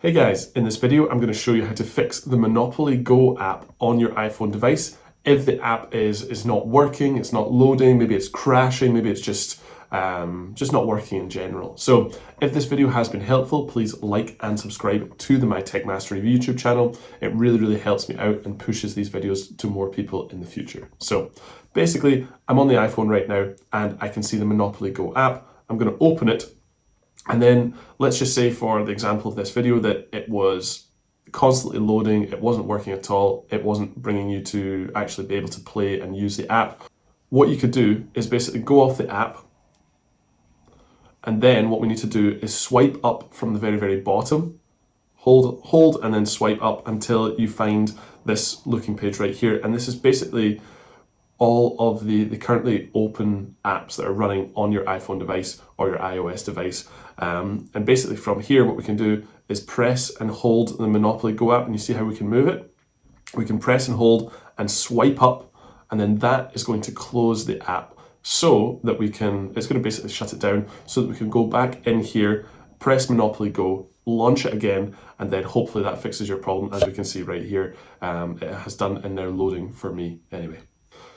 Hey guys, in this video I'm going to show you how to fix the Monopoly Go app on your iPhone device. If the app is not working, it's not loading, maybe it's crashing, maybe it's just not working in general. So if this video has been helpful, please like and subscribe to the My Tech Mastery YouTube channel. It really helps me out and pushes these videos to more people in the future. So basically, I'm on the iPhone right now and I can see the Monopoly Go app. I'm going to open it. And then let's just say for the example of this video that it was constantly loading, it wasn't working at all, it wasn't bringing you to actually be able to play and use the app. What you could do is basically go off the app, and then what we need to do is swipe up from the very bottom, hold and then swipe up until you find this looking page right here. And this is basically all of the currently open apps that are running on your iPhone device or your iOS device. And basically from here, what we can do is press and hold the Monopoly Go app, and you see how we can move it? We can press and hold and swipe up, and then that is going to close the app so that we can, it's going to basically shut it down so that we can go back in here, press Monopoly Go, launch it again, and then hopefully that fixes your problem. As we can see right here, it has done and now loading for me anyway.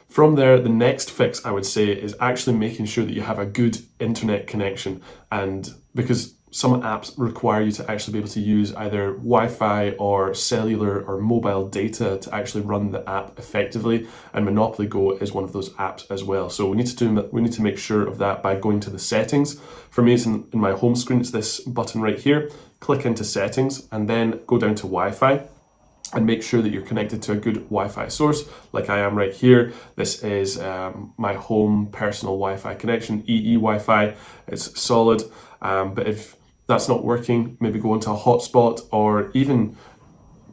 From there, the next fix I would say is actually making sure that you have a good internet connection, and because some apps require you to actually be able to use either Wi-Fi or cellular or mobile data to actually run the app effectively, and Monopoly Go is one of those apps as well. So we need to make sure of that by going to the settings. For me, it's in my home screen, it's this button right here. Click into settings and then go down to Wi-Fi. And make sure that you're connected to a good Wi-Fi source, like I am right here. This is my home personal Wi-Fi connection, EE Wi-Fi. It's solid, but if that's not working, maybe go into a hotspot, or even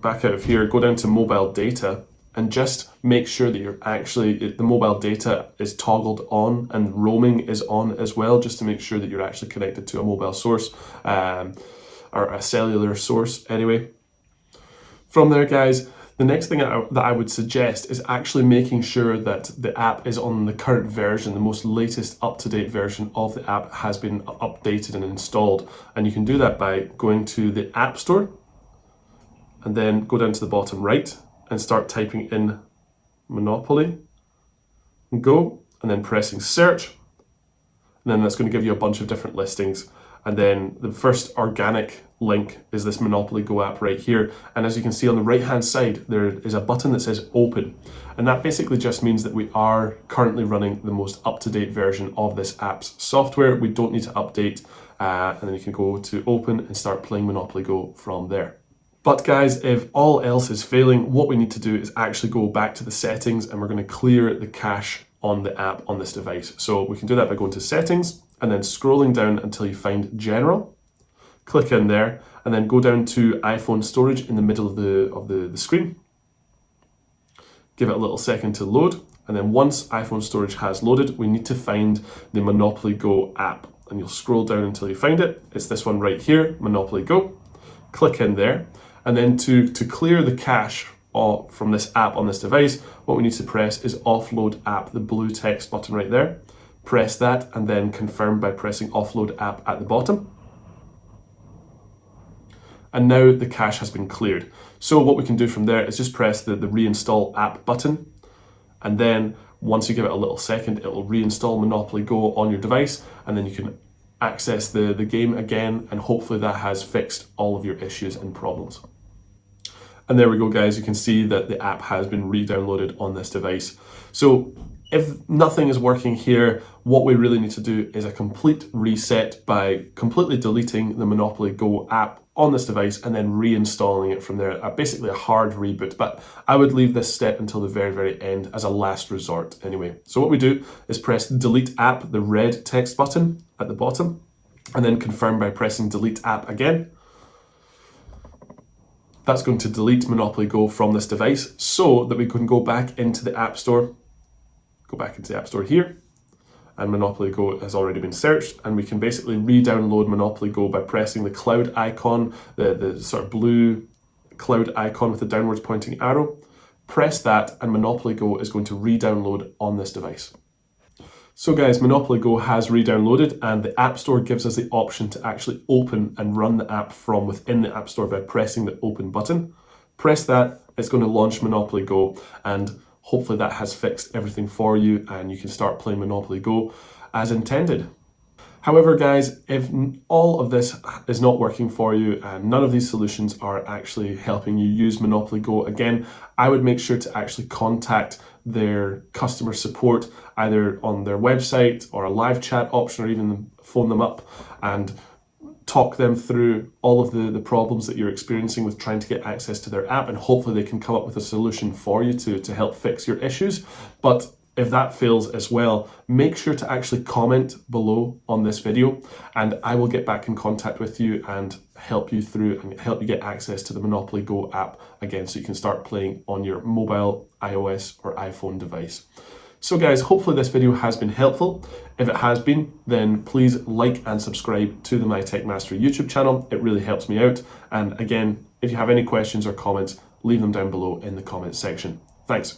back out of here, go down to mobile data and just make sure that you're actually, the mobile data is toggled on and roaming is on as well, just to make sure that you're actually connected to a mobile source or a cellular source anyway. From there, guys, the next thing that I would suggest is actually making sure that the app is on the current version, the most latest up-to-date version of the app has been updated and installed. And you can do that by going to the App Store and then go down to the bottom right and start typing in Monopoly Go and then pressing search. And then that's going to give you a bunch of different listings. And then the first organic link is this Monopoly Go app right here. And as you can see on the right hand side, there is a button that says open. And that basically just means that we are currently running the most up-to-date version of this app's software. We don't need to update. And then you can go to open and start playing Monopoly Go from there. But guys, if all else is failing, what we need to do is actually go back to the settings, and we're going to clear the cache on the app on this device. So we can do that by going to settings and then scrolling down until you find general. Click in there and then go down to iPhone storage in the middle of the screen. Give it a little second to load, and then once iPhone storage has loaded, we need to find the Monopoly Go app, and you'll scroll down until you find it. It's this one right here, Monopoly Go. Click in there, and then to clear the cache from this app on this device, what we need to press is Offload App, the blue text button right there. Press that and then confirm by pressing Offload App at the bottom. And now the cache has been cleared. So what we can do from there is just press the Reinstall App button. And then once you give it a little second, it will reinstall Monopoly Go on your device. And then you can access the game again. And hopefully that has fixed all of your issues and problems. And there we go, guys. You can see that the app has been re-downloaded on this device. So if nothing is working here, what we really need to do is a complete reset by completely deleting the Monopoly Go app on this device and then reinstalling it from there. Basically a hard reboot, but I would leave this step until the very end as a last resort anyway. So what we do is press delete app, the red text button at the bottom, and then confirm by pressing delete app again. That's going to delete Monopoly Go from this device so that we can go back into the App Store. Go back into the App Store here, and Monopoly Go has already been searched, and we can basically re-download Monopoly Go by pressing the cloud icon, the sort of blue cloud icon with the downwards pointing arrow. Press that and Monopoly Go is going to re-download on this device. So guys, Monopoly Go has re-downloaded and the App Store gives us the option to actually open and run the app from within the App Store by pressing the open button. Press that, it's going to launch Monopoly Go, and hopefully that has fixed everything for you and you can start playing Monopoly Go as intended. However, guys, if all of this is not working for you and none of these solutions are actually helping you use Monopoly Go, again, I would make sure to actually contact their customer support either on their website or a live chat option, or even phone them up and talk them through all of the problems that you're experiencing with trying to get access to their app, and hopefully they can come up with a solution for you to help fix your issues. But if that fails as well, make sure to actually comment below on this video and I will get back in contact with you and help you through and help you get access to the Monopoly Go app again so you can start playing on your mobile, iOS or iPhone device. So guys, hopefully this video has been helpful. If it has been, then please like and subscribe to the My Tech Mastery YouTube channel. It really helps me out. And again, if you have any questions or comments, leave them down below in the comments section. Thanks.